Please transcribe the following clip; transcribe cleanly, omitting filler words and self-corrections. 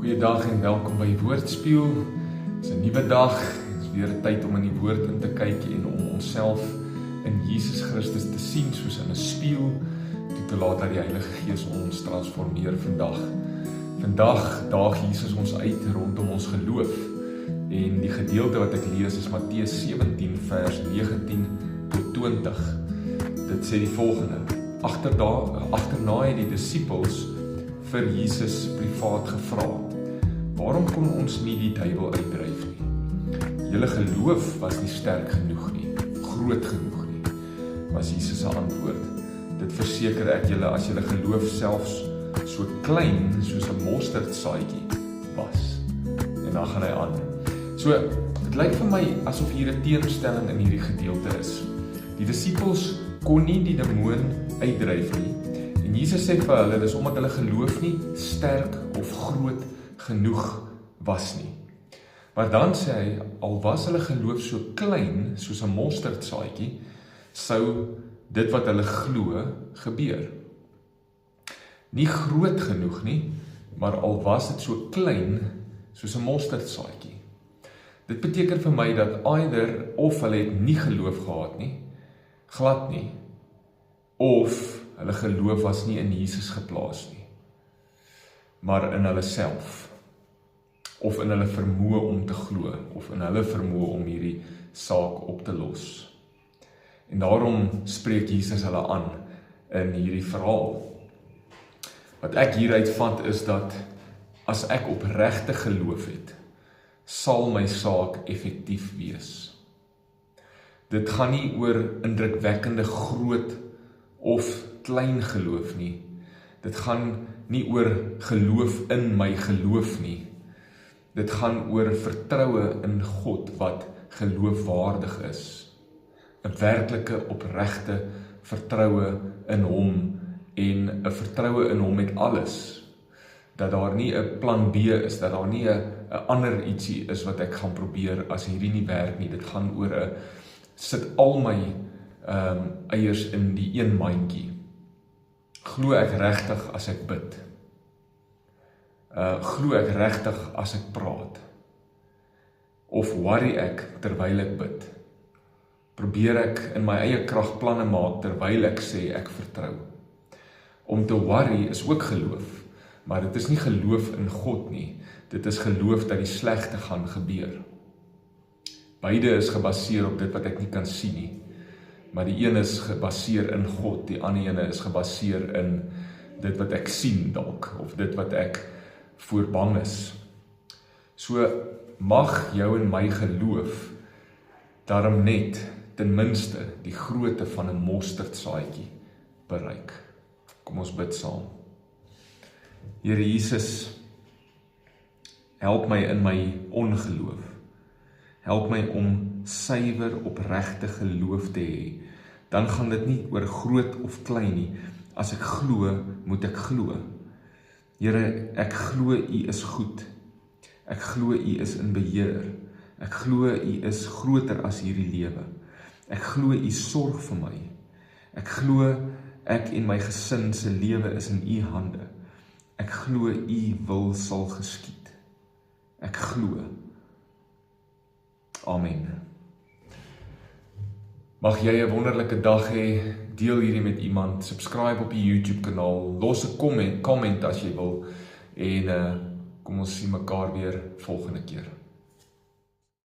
Goeiedag en welkom by Woordspieël. Het is 'n nuwe dag en het is weer 'n tyd om in die woord in te kyk en om onsself in Jesus Christus te sien soos in 'n spieël, toe te laat dat die Heilige Gees ons transformeer vandag. Vandag daag Jesus ons uit rondom ons geloof en die gedeelte wat ek lees is Matteus 17 vers 19 tot 20. Dit sê die volgende: Agterna het die disippels vir Jesus privaat gevra: "Waarom kon ons nie die duiwel uitdryf nie? Julle geloof was nie sterk genoeg nie, groot genoeg nie," was Jesus se antwoord. "Dit verseker ek julle, as julle geloof selfs so klein soos 'n mosterdsaadjie was." En dan gaan hy aan. So, dit lyk vir my asof hier 'n teenstelling in hierdie gedeelte is. Die disippels kon nie die demoon uitdryf nie. En Jesus sê vir hulle, dis omdat hulle geloof nie sterk of groot genoeg was nie. Maar dan sê hy, al was hulle geloof so klein soos 'n mosterdsaadjie, sou dit wat hulle glo gebeur. Nie groot genoeg nie, maar al was dit so klein soos 'n mosterdsaadjie. Dit beteken vir my dat either of hulle het nie geloof gehad nie, glad nie, of hulle geloof was nie in Jesus geplaas nie, maar in hulle self, of in hulle vermoë om te glo, of in hulle vermoë om hierdie saak op te los. En daarom spreek Jesus hulle aan in hierdie verhaal. Wat ek hieruit vat is dat as ek opregte geloof het, sal my saak effektief wees. Dit gaan nie oor indrukwekkende groot of klein geloof nie. Dit gaan nie oor geloof in my geloof nie. Dit gaan oor vertroue in God wat geloofwaardig is. 'n werklike opregte vertroue in hom en 'n vertroue in hom met alles. Dat daar nie 'n plan B is, dat daar nie 'n ander ietsie is wat ek gaan probeer as hierdie nie werk nie. Dit gaan oor 'n sit al my eiers in die een mandjie. Glo ek regtig as ek bid? Glo ek regtig as ek praat? Of worry ek terwyl ek bid? Probeer ek in my eie krag planne maak terwyl ek sê ek vertrou? Om te worry is ook geloof, maar dit is nie geloof in God nie. Dit is geloof dat die slegte gaan gebeur. Beide is gebaseer op dit wat ek nie kan sien nie. Maar die een is gebaseer in God, die ander ene is gebaseer in dit wat ek sien dalk, of dit wat ek voor bang is. So mag jou en my geloof daarom net ten minste die grootte van 'n mosterdsaadjie bereik. Kom ons bid saam. Here Jesus, help my in my ongeloof. Help my om suiwer opregte geloof te hê. Dan gaan dit nie oor groot of klein nie. As ek glo, moet ek glo. Here, ek glo U is goed. Ek glo U is in beheer. Ek glo U is groter as hierdie lewe. Ek glo U sorg vir my. Ek glo ek en my gesin se lewe is in U hande. Ek glo U wil sal geskied. Ek glo. Amen. Mag jy 'n wonderlike dag hê, deel hierdie met iemand, subscribe op die YouTube kanaal, los 'n comment as jy wil, en kom ons sien mekaar weer volgende keer.